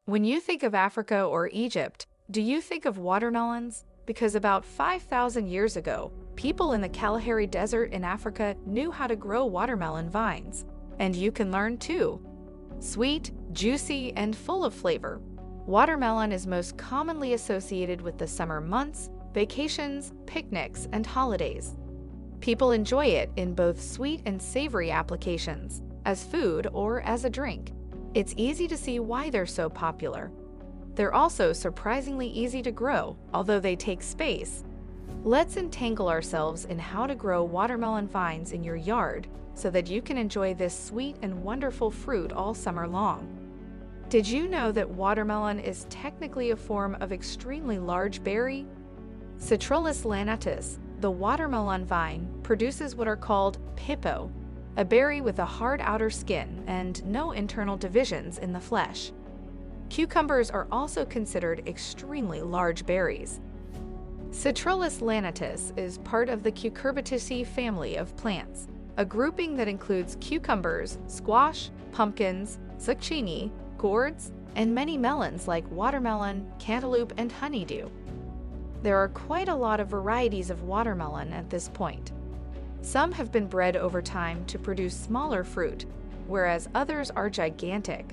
When you think of Africa or Egypt, do you think of watermelons? Because about 5,000 years ago, people in the Kalahari Desert in Africa knew how to grow watermelon vines. And you can learn too. Sweet, juicy, and full of flavor, watermelon is most commonly associated with the summer months, vacations, picnics, and holidays. People enjoy it in both sweet and savory applications, as food or as a drink. It's easy to see why they're so popular. They're also surprisingly easy to grow, although they take space. Let's entangle ourselves in how to grow watermelon vines in your yard so that you can enjoy this sweet and wonderful fruit all summer long. Did you know that watermelon is technically a form of extremely large berry? Citrullus lanatus, the watermelon vine, produces what are called pippo, a berry with a hard outer skin and no internal divisions in the flesh. Cucumbers are also considered extremely large berries. Citrullus lanatus is part of the Cucurbitaceae family of plants, a grouping that includes cucumbers, squash, pumpkins, zucchini, gourds, and many melons like watermelon, cantaloupe, and honeydew. There are quite a lot of varieties of watermelon at this point. Some have been bred over time to produce smaller fruit, whereas others are gigantic.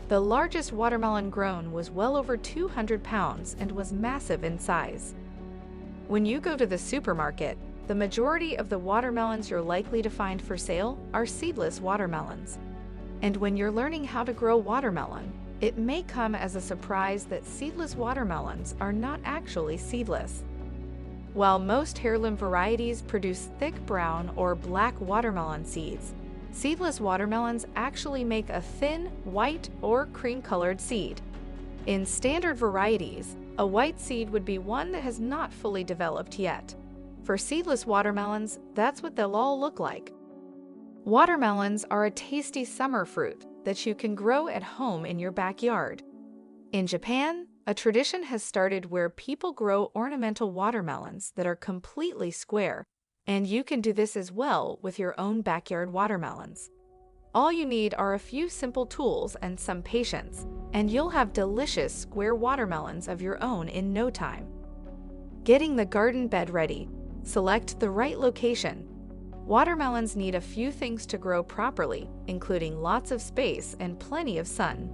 The largest watermelon grown was well over 200 pounds and was massive in size. When you go to the supermarket, the majority of the watermelons you're likely to find for sale are seedless watermelons. And when you're learning how to grow watermelon, it may come as a surprise that seedless watermelons are not actually seedless. While most heirloom varieties produce thick brown or black watermelon seeds, seedless watermelons actually make a thin, white, or cream-colored seed. In standard varieties, a white seed would be one that has not fully developed yet. For seedless watermelons, that's what they'll all look like. Watermelons are a tasty summer fruit that you can grow at home in your backyard. In Japan, a tradition has started where people grow ornamental watermelons that are completely square, and you can do this as well with your own backyard watermelons. All you need are a few simple tools and some patience, and you'll have delicious square watermelons of your own in no time. Getting the garden bed ready. Select the right location. Watermelons need a few things to grow properly, including lots of space and plenty of sun.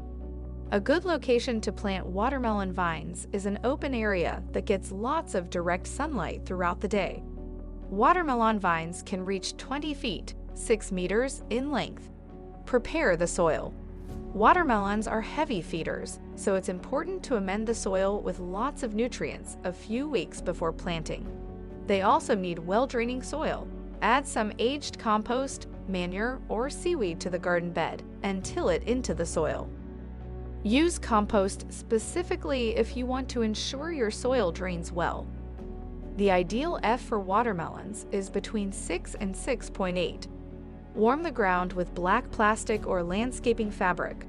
A good location to plant watermelon vines is an open area that gets lots of direct sunlight throughout the day. Watermelon vines can reach 20 feet, 6 meters in length. Prepare the soil. Watermelons are heavy feeders, so it's important to amend the soil with lots of nutrients a few weeks before planting. They also need well-draining soil. Add some aged compost, manure, or seaweed to the garden bed and till it into the soil. Use compost specifically if you want to ensure your soil drains well. The ideal F for watermelons is between 6 and 6.8. Warm the ground with black plastic or landscaping fabric.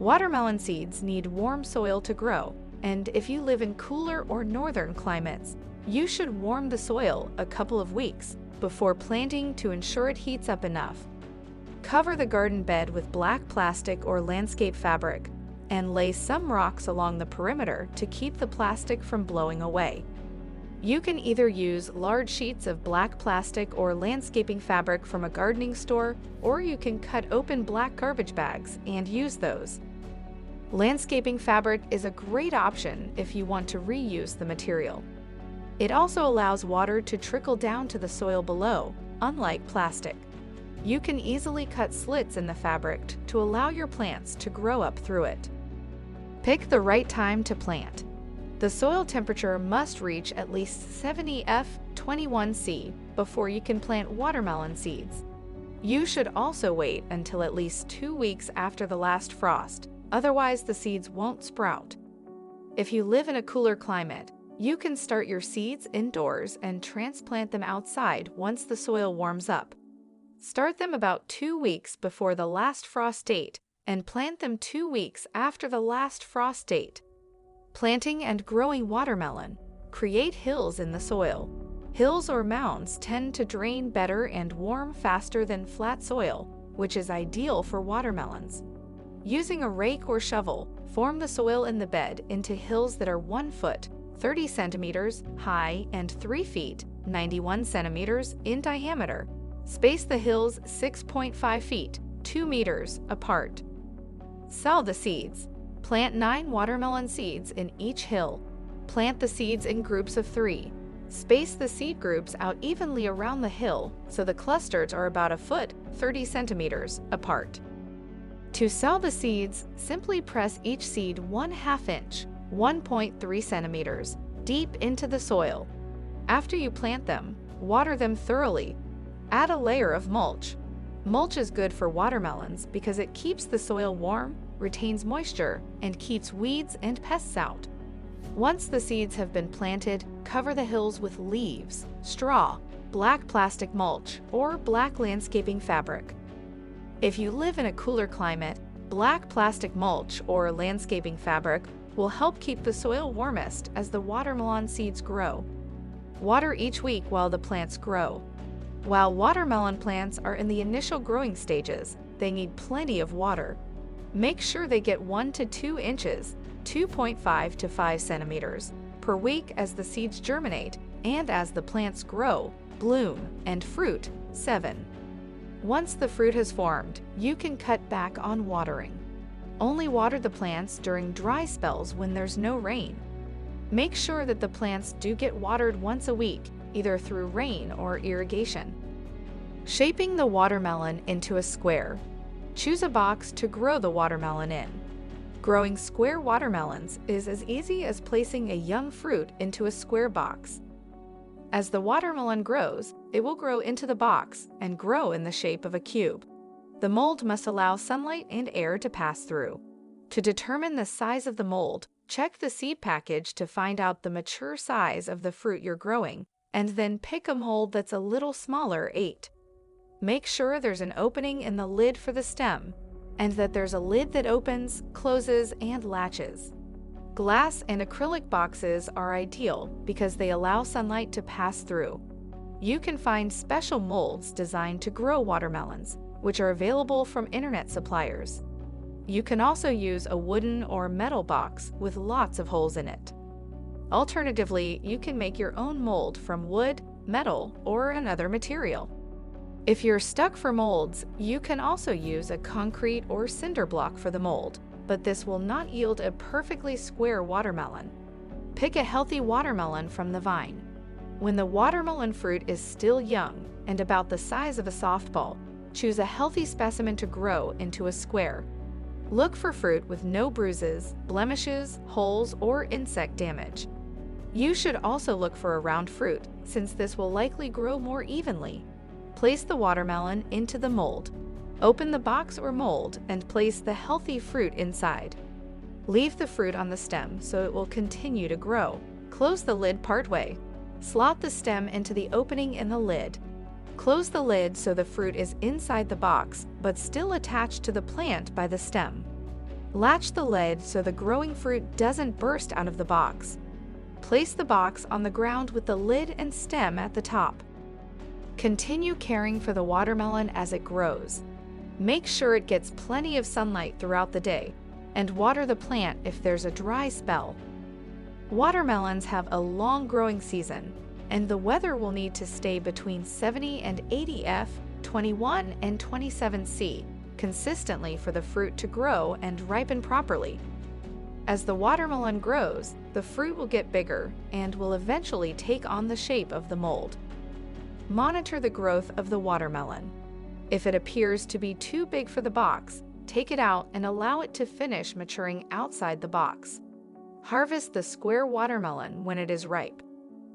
Watermelon seeds need warm soil to grow, and if you live in cooler or northern climates, you should warm the soil a couple of weeks before planting to ensure it heats up enough. Cover the garden bed with black plastic or landscape fabric, and lay some rocks along the perimeter to keep the plastic from blowing away. You can either use large sheets of black plastic or landscaping fabric from a gardening store, or you can cut open black garbage bags and use those. Landscaping fabric is a great option if you want to reuse the material. It also allows water to trickle down to the soil below, unlike plastic. You can easily cut slits in the fabric to allow your plants to grow up through it. Pick the right time to plant. The soil temperature must reach at least 70 F21C before you can plant watermelon seeds. You should also wait until at least 2 weeks after the last frost, otherwise the seeds won't sprout. If you live in a cooler climate, you can start your seeds indoors and transplant them outside once the soil warms up. Start them about 2 weeks before the last frost date and plant them 2 weeks after the last frost date. Planting and growing watermelon. Create hills in the soil. Hills or mounds tend to drain better and warm faster than flat soil, which is ideal for watermelons. Using a rake or shovel, form the soil in the bed into hills that are 1 foot, 30 centimeters high and 3 feet, 91 centimeters in diameter. Space the hills 6.5 feet, 2 meters apart. Sow the seeds. Plant 9 watermelon seeds in each hill. Plant the seeds in groups of 3. Space the seed groups out evenly around the hill so the clusters are about 1 foot, 30 centimeters apart. To sow the seeds, simply press each seed 1/2 inch, 1.3 centimeters, deep into the soil. After you plant them, water them thoroughly. Add a layer of mulch. Mulch is good for watermelons because it keeps the soil warm, retains moisture, and keeps weeds and pests out. Once the seeds have been planted, cover the hills with leaves, straw, black plastic mulch, or black landscaping fabric. If you live in a cooler climate, black plastic mulch or landscaping fabric will help keep the soil warmest as the watermelon seeds grow. Water each week while the plants grow. While watermelon plants are in the initial growing stages, they need plenty of water. Make sure they get 1 to 2 inches, 2.5 to 5 centimeters, per week as the seeds germinate and as the plants grow, bloom, and fruit. 7. Once the fruit has formed, you can cut back on watering. Only water the plants during dry spells when there's no rain. Make sure that the plants do get watered once a week, either through rain or irrigation. Shaping the watermelon into a square. Choose a box to grow the watermelon in. Growing square watermelons is as easy as placing a young fruit into a square box. As the watermelon grows, it will grow into the box and grow in the shape of a cube. The mold must allow sunlight and air to pass through. To determine the size of the mold, check the seed package to find out the mature size of the fruit you're growing, and then pick a mold that's a little smaller. 8. Make sure there's an opening in the lid for the stem, and that there's a lid that opens, closes, and latches. Glass and acrylic boxes are ideal because they allow sunlight to pass through. You can find special molds designed to grow watermelons, which are available from internet suppliers. You can also use a wooden or metal box with lots of holes in it. Alternatively, you can make your own mold from wood, metal, or another material. If you're stuck for molds, you can also use a concrete or cinder block for the mold, but this will not yield a perfectly square watermelon. Pick a healthy watermelon from the vine. When the watermelon fruit is still young and about the size of a softball, choose a healthy specimen to grow into a square. Look for fruit with no bruises, blemishes, holes, or insect damage. You should also look for a round fruit, since this will likely grow more evenly. Place the watermelon into the mold. Open the box or mold and place the healthy fruit inside. Leave the fruit on the stem so it will continue to grow. Close the lid partway. Slot the stem into the opening in the lid. Close the lid so the fruit is inside the box but still attached to the plant by the stem. Latch the lid so the growing fruit doesn't burst out of the box. Place the box on the ground with the lid and stem at the top. Continue caring for the watermelon as it grows. Make sure it gets plenty of sunlight throughout the day, and water the plant if there's a dry spell. Watermelons have a long growing season, and the weather will need to stay between 70 and 80 F, 21 and 27 C consistently for the fruit to grow and ripen properly. As the watermelon grows, the fruit will get bigger and will eventually take on the shape of the mold. Monitor the growth of the watermelon. If it appears to be too big for the box, take it out and allow it to finish maturing outside the box. Harvest the square watermelon when it is ripe.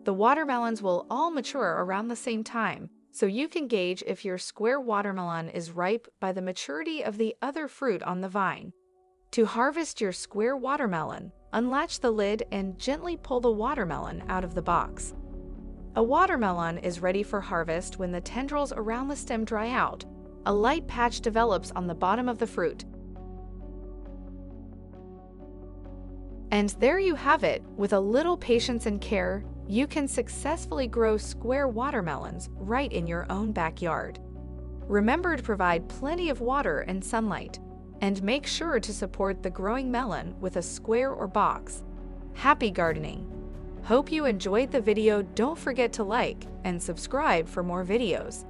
The watermelons will all mature around the same time, so you can gauge if your square watermelon is ripe by the maturity of the other fruit on the vine. To harvest your square watermelon, unlatch the lid and gently pull the watermelon out of the box. A watermelon is ready for harvest when the tendrils around the stem dry out. A light patch develops on the bottom of the fruit. And there you have it. With a little patience and care, you can successfully grow square watermelons right in your own backyard. Remember to provide plenty of water and sunlight, And make sure to support the growing melon with a square or box. Happy gardening! Hope you enjoyed the video. Don't forget to like and subscribe for more videos.